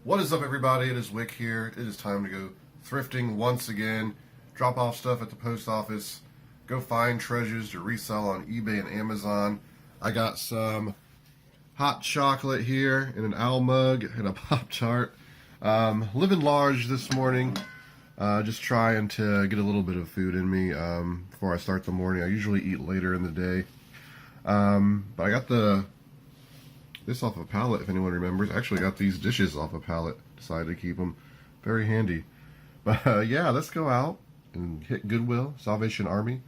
What is up, everybody? It is Wick here. It is time to go thrifting once again. Drop off stuff at the post office. Go find treasures to resell on eBay and Amazon. I got some hot chocolate here in an owl mug and a Pop-Tart. Living large this morning. Just trying to get a little bit of food in me before I start the morning. I usually eat later in the day. But I got this off a pallet, if anyone remembers. I actually got these dishes off a pallet. Decided to keep them. Very handy. But yeah, let's go out and hit Goodwill, Salvation Army,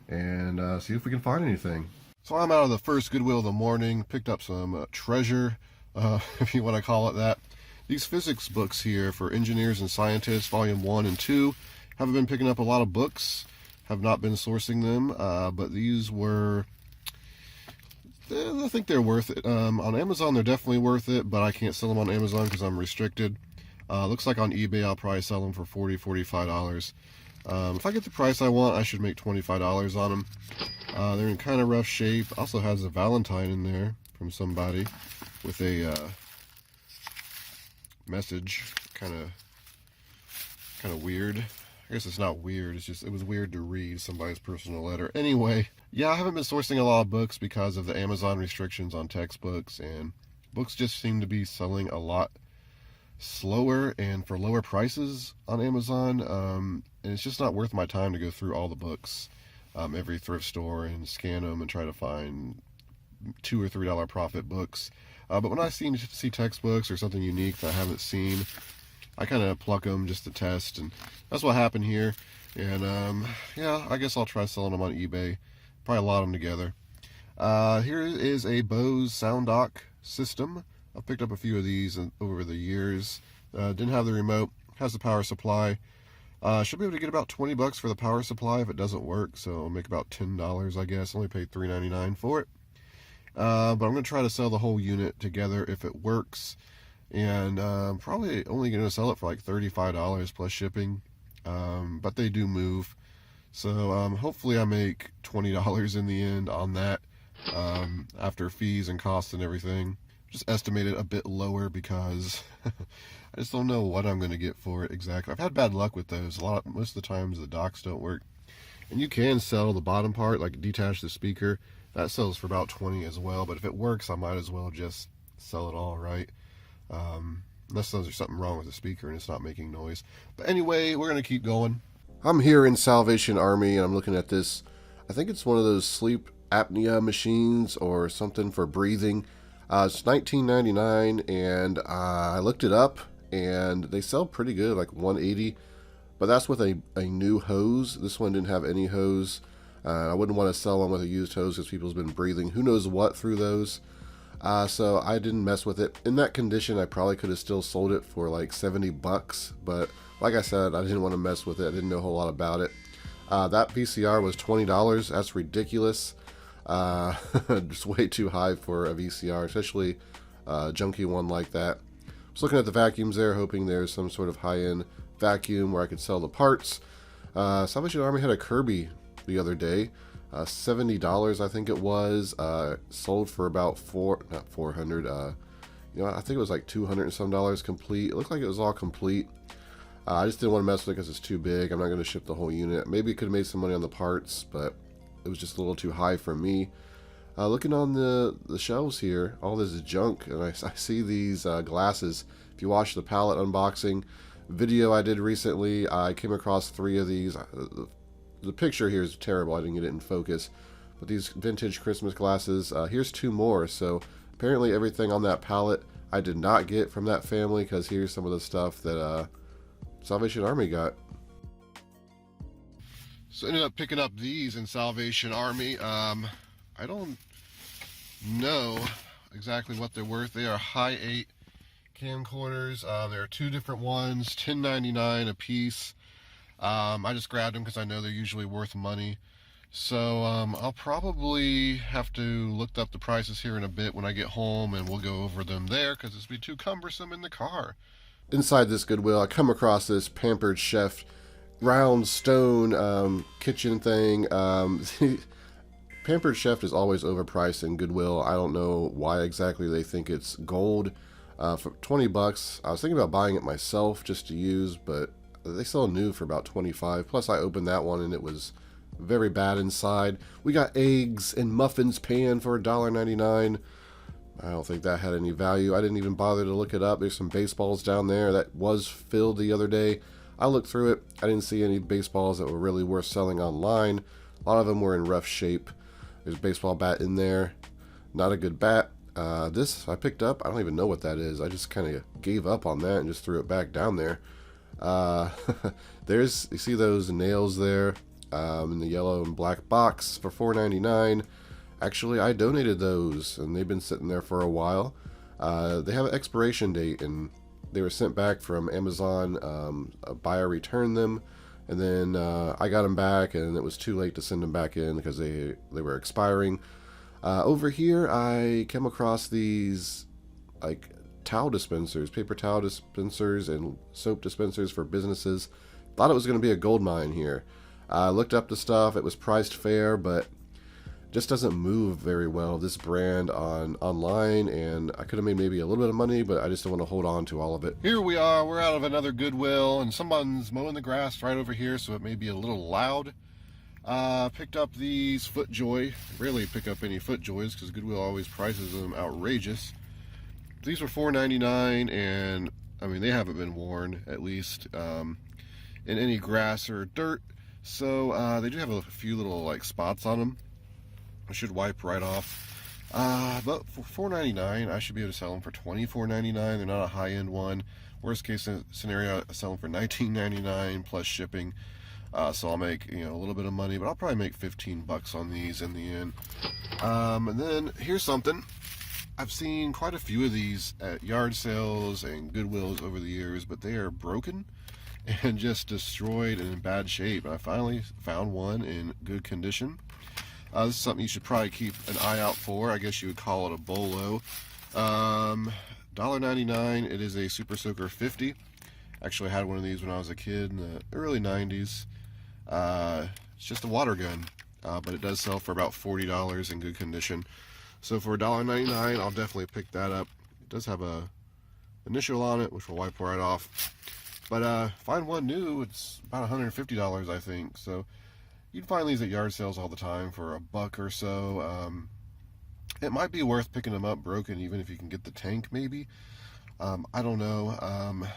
and see if we can find anything. So I'm out of the first Goodwill of the morning. Picked up some treasure, if you want to call it that. These physics books here for engineers and scientists, volume 1 and 2. Haven't been picking up a lot of books. Have not been sourcing them, but these were... I think they're worth it. On Amazon, they're definitely worth it, but I can't sell them on Amazon because I'm restricted. Looks like on eBay, I'll probably sell them for $40, $45. If I get the price I want, I should make $25 on them. They're in kind of rough shape. Also has a Valentine in there from somebody with a message. Kind of weird. I guess it's not weird, it's just, it was weird to read somebody's personal letter. Anyway, yeah, I haven't been sourcing a lot of books because of the Amazon restrictions on textbooks, and books just seem to be selling a lot slower and for lower prices on Amazon, and it's just not worth my time to go through all the books, every thrift store, and scan them and try to find $2 or $3 profit books. But when I see textbooks or something unique that I haven't seen, I kind of pluck them just to test, and that's what happened here. And yeah, I guess I'll try selling them on eBay. Probably lot them together. Here is a Bose sound dock system. I've picked up a few of these over the years. Didn't have the remote. Has the power supply. Should be able to get about $20 for the power supply if it doesn't work. So I'll make about $10, I guess. Only paid $3.99 for it. But I'm going to try to sell the whole unit together if it works. And probably only going to sell it for like $35 plus shipping, but they do move, so hopefully I make $20 in the end on that, after fees and costs and everything. Just estimated a bit lower because I just don't know what I'm going to get for it exactly. I've had bad luck with those. Most of the times the docks don't work, and you can sell the bottom part, like detach the speaker. That sells for about $20 as well, but if it works, I might as well just sell it all, right? Unless there's something wrong with the speaker and it's not making noise. But anyway, we're going to keep going. I'm here in Salvation Army and I'm looking at this. I think it's one of those sleep apnea machines or something for breathing. It's $19.99, and I looked it up and they sell pretty good, like $180. But that's with a new hose. This one didn't have any hose. I wouldn't want to sell one with a used hose because people's been breathing who knows what through those. So I didn't mess with it. In that condition, I probably could have still sold it for like $70, but like I said, I didn't want to mess with it. I didn't know a whole lot about it. That VCR was $20. That's ridiculous. Just way too high for a VCR, especially a junky one like that. I was looking at the vacuums there, hoping there's some sort of high-end vacuum where I could sell the parts. Salvation Army had a Kirby the other day. $70, I think it was. Sold for about not 400. I think it was like 200 and some dollars complete. It looked like it was all complete. I just didn't want to mess with it because it's too big. I'm not going to ship the whole unit. Maybe it could have made some money on the parts, but it was just a little too high for me. Looking on the shelves here, all this junk, and I see these glasses. If you watch the pallet unboxing video I did recently, I came across 3 of these. The picture here is terrible. I didn't get it in focus. But these vintage Christmas glasses, here's 2 more. So apparently everything on that pallet I did not get from that family, because here's some of the stuff that Salvation Army got. So I ended up picking up these in Salvation Army. I don't know exactly what they're worth. They are high 8 camcorders. There are 2 different ones, $10.99 a piece. I just grabbed them because I know they're usually worth money. So I'll probably have to look up the prices here in a bit when I get home, and we'll go over them there because it's be too cumbersome in the car. Inside this Goodwill, I come across this Pampered Chef round stone kitchen thing. Pampered Chef is always overpriced in Goodwill. I don't know why exactly they think it's gold. for 20 bucks. I was thinking about buying it myself just to use, but they sell new for about 25. Plus I opened that one and it was very bad inside. We got eggs and muffins pan for $1.99. I don't think that had any value. I didn't even bother to look it up. There's some baseballs down there that was filled the other day. I looked through it. I didn't see any baseballs that were really worth selling online. A lot of them were in rough shape. There's a baseball bat in there. Not a good bat. This I picked up. I don't even know what that is. I just kind of gave up on that and just threw it back down there. You see those nails there in the yellow and black box for $4.99. Actually, I donated those, and they've been sitting there for a while. They have an expiration date, and they were sent back from Amazon. A buyer returned them, and then I got them back, and it was too late to send them back in because they were expiring. Over here, I came across these like towel dispensers, paper towel dispensers, and soap dispensers for businesses. Thought it was going to be a gold mine here. I looked up the stuff. It was priced fair, but just doesn't move very well, this brand online, and I could have made maybe a little bit of money, but I just don't want to hold on to all of it. Here we are, we're out of another Goodwill, and someone's mowing the grass right over here, so it may be a little loud. Picked up these FootJoy. Rarely pick up any FootJoys because Goodwill always prices them outrageous. These were $4.99, and I mean, they haven't been worn, at least in any grass or dirt, so they do have a few little like spots on them. I should wipe right off. But for $4.99, I should be able to sell them for $24.99. They're not a high-end one. Worst case scenario, I sell them for $19.99 plus shipping. So I'll make a little bit of money, but I'll probably make 15 bucks on these in the end. And then here's something. I've seen quite a few of these at yard sales and Goodwills over the years, but they are broken and just destroyed and in bad shape. And I finally found one in good condition. This is something you should probably keep an eye out for. I guess you would call it a bolo. $1.99. It is a Super Soaker 50. Actually, I had one of these when I was a kid in the early 90s. It's just a water gun, but it does sell for about $40 in good condition. So for $1.99, I'll definitely pick that up. It does have a initial on it, which we'll wipe right off. But find one new, it's about $150, I think. So you'd find these at yard sales all the time for a buck or so. It might be worth picking them up broken, even if you can get the tank, maybe. I don't know.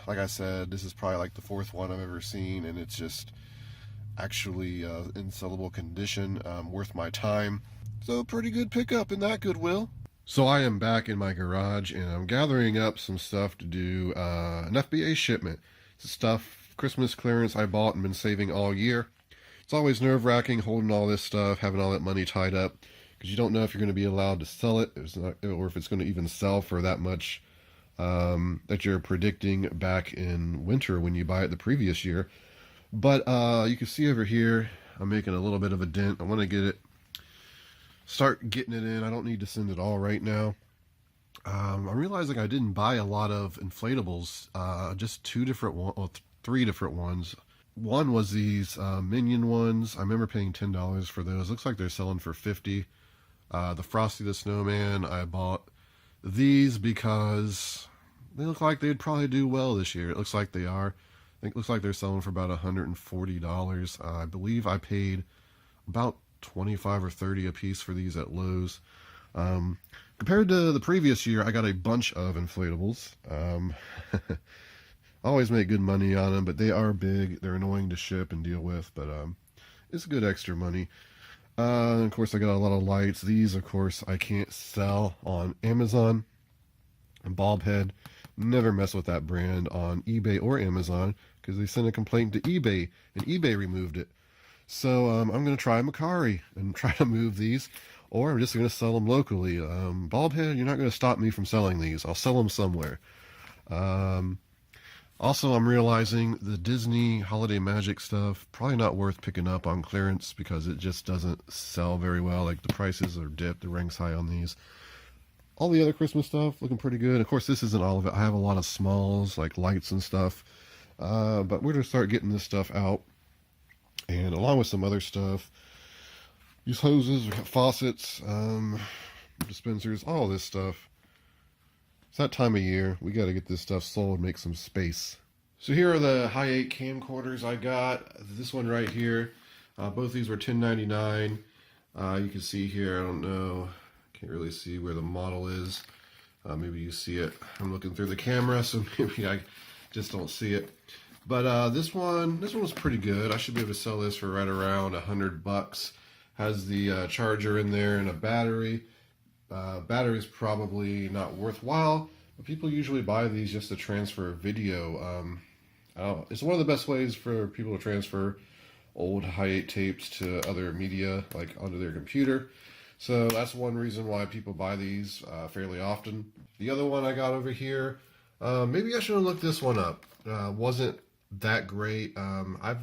Like I said, this is probably like the fourth one I've ever seen, and it's just actually in sellable condition, worth my time. So pretty good pickup in that Goodwill. So I am back in my garage, and I'm gathering up some stuff to do an FBA shipment. It's stuff, Christmas clearance I bought and been saving all year. It's always nerve-wracking holding all this stuff, having all that money tied up, because you don't know if you're going to be allowed to sell it, or if it's going to even sell for that much that you're predicting back in winter when you buy it the previous year. But you can see over here, I'm making a little bit of a dent. I want to start getting it in. I don't need to send it all right now. I'm realizing I didn't buy a lot of inflatables, just three different ones. One was these Minion ones. I remember paying $10 for those. Looks like they're selling for $50. The Frosty the Snowman, I bought these because they look like they'd probably do well this year. It looks like they are. I think it looks like they're selling for about $140. I believe I paid about $25 or $30 a piece for these at Lowe's. Compared to the previous year, I got a bunch of inflatables. Always make good money on them, but they are big. They're annoying to ship and deal with, but it's good extra money. And of course, I got a lot of lights. These, of course, I can't sell on Amazon. And Bulb Head, never mess with that brand on eBay or Amazon because they sent a complaint to eBay, and eBay removed it. So I'm going to try Macari and try to move these, or I'm just going to sell them locally. Bulb Head, you're not going to stop me from selling these. I'll sell them somewhere. Also, I'm realizing the Disney Holiday Magic stuff, probably not worth picking up on clearance because it just doesn't sell very well. Like, the prices are dipped, the ranks high on these. All the other Christmas stuff looking pretty good. Of course, this isn't all of it. I have a lot of smalls, like lights and stuff. But we're going to start getting this stuff out. And along with some other stuff, these hoses, we got faucets, dispensers, all this stuff. It's that time of year. We got to get this stuff sold, make some space. So here are the high 8 camcorders I got. This one right here. Both these were $10.99. You can see here, I don't know, can't really see where the model is. Maybe you see it. I'm looking through the camera, so maybe I just don't see it. But this one was pretty good. I should be able to sell this for right around $100. Has the charger in there and a battery. Battery's probably not worthwhile, but people usually buy these just to transfer video. It's one of the best ways for people to transfer old high 8 tapes to other media, like onto their computer. So that's one reason why people buy these fairly often. The other one I got over here, maybe I should have looked this one up. Wasn't that great. I've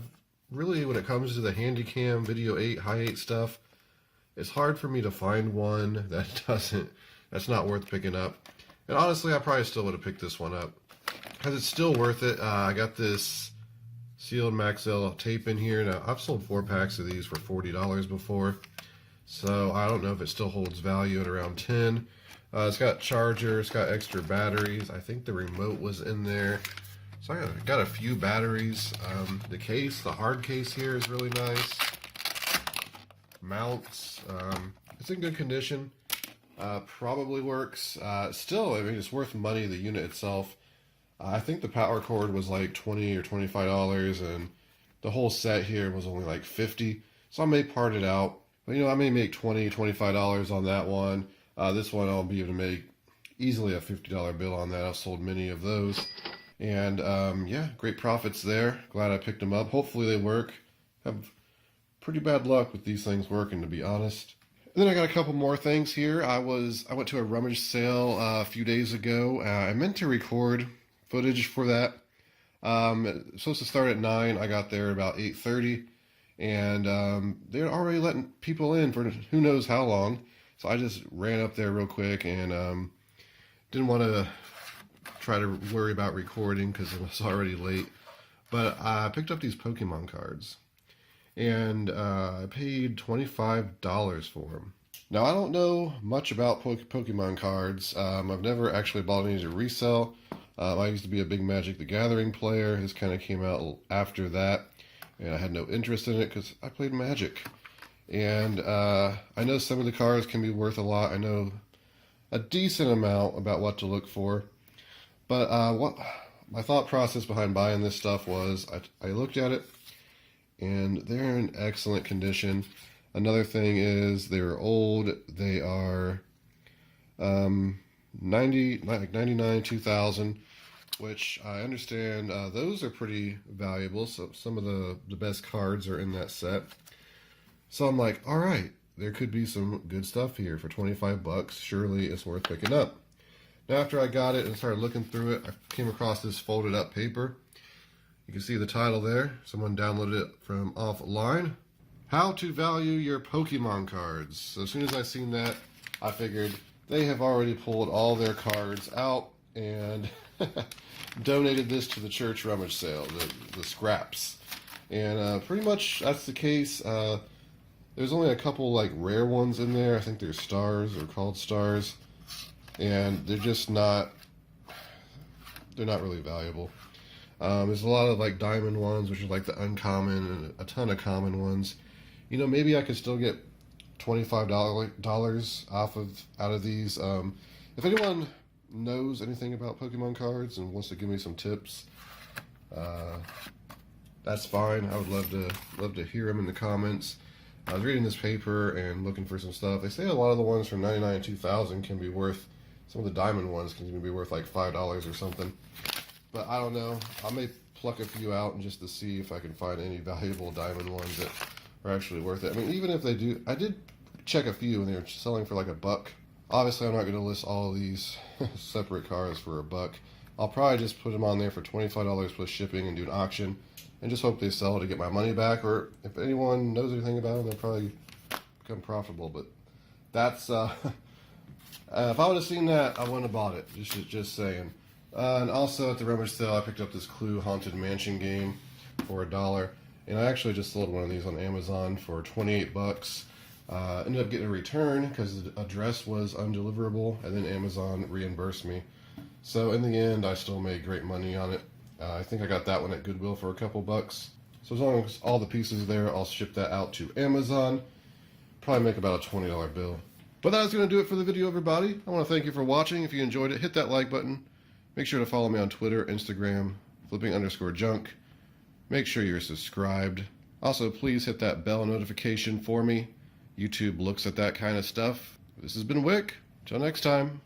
really, when it comes to the Handycam Video 8, high 8 stuff, it's hard for me to find one that's not worth picking up. And honestly, I probably still would have picked this one up because it's still worth it. I got this sealed Maxell tape in here. Now, I've sold 4 packs of these for $40 before, so I don't know if it still holds value at around $10. It's got charger, it's got extra batteries. I think the remote was in there. So I got a few batteries. The case, the hard case here is really nice. Mounts, it's in good condition. Probably works. Still, I mean, it's worth money, the unit itself. I think the power cord was like $20 or $25, and the whole set here was only like $50. So I may part it out. But, you know, I may make $20, $25 on that one. This one I'll be able to make easily a $50 bill on that. I've sold many of those. And, yeah, great profits there. Glad I picked them up. Hopefully they work. Have pretty bad luck with these things working, to be honest. And then I got a couple more things here. I went to a rummage sale a few days ago. I meant to record footage for that. It's supposed to start at 9. I got there about 8:30, and they're already letting people in for who knows how long. So I just ran up there real quick and didn't want to try to worry about recording because it was already late. But I picked up these Pokemon cards, and I paid $25 for them. Now, I don't know much about Pokemon cards. I've never actually bought any to resell. I used to be a big Magic the Gathering player. This kind of came out after that, and I had no interest in it because I played Magic. And I know some of the cards can be worth a lot. I know a decent amount about what to look for. But what my thought process behind buying this stuff was, I looked at it, and they're in excellent condition. Another thing is they're old. They are 99, 2000, which I understand those are pretty valuable. So some of the best cards are in that set. So I'm like, all right, there could be some good stuff here for $25. Surely it's worth picking up. Now, after I got it and started looking through it, I came across this folded up paper. You can see the title there. Someone downloaded it from offline. How to value your Pokemon cards. So as soon as I seen that, I figured they have already pulled all their cards out and donated this to the church rummage sale, the scraps. And pretty much that's the case. There's only a couple like rare ones in there. I think they're stars or called stars. And they're just not, they're not really valuable. There's a lot of like diamond ones, which are like the uncommon, and a ton of common ones. You know, maybe I could still get $25 out of these. If anyone knows anything about Pokemon cards and wants to give me some tips, that's fine. I would love to hear them in the comments. I was reading this paper and looking for some stuff. They say a lot of the ones from 99 and 2000 can be worth, some of the diamond ones can even be worth like $5 or something. But I don't know. I may pluck a few out and just to see if I can find any valuable diamond ones that are actually worth it. I mean, even if they do, I did check a few and they were selling for like $1. Obviously, I'm not going to list all of these separate cards for $1. I'll probably just put them on there for $25 plus shipping and do an auction and just hope they sell to get my money back. Or if anyone knows anything about them, they'll probably become profitable. But that's, if I would have seen that, I wouldn't have bought it. Just saying. And also at the rummage sale, I picked up this Clue Haunted Mansion game for $1. And I actually just sold one of these on Amazon for $28. Ended up getting a return because the address was undeliverable, and then Amazon reimbursed me. So in the end, I still made great money on it. I think I got that one at Goodwill for a couple bucks. So as long as all the pieces are there, I'll ship that out to Amazon. Probably make about a $20 bill. But that is going to do it for the video, everybody. I want to thank you for watching. If you enjoyed it, hit that like button. Make sure to follow me on Twitter, Instagram, flipping_junk. Make sure you're subscribed. Also, please hit that bell notification for me. YouTube looks at that kind of stuff. This has been Wick. Till next time.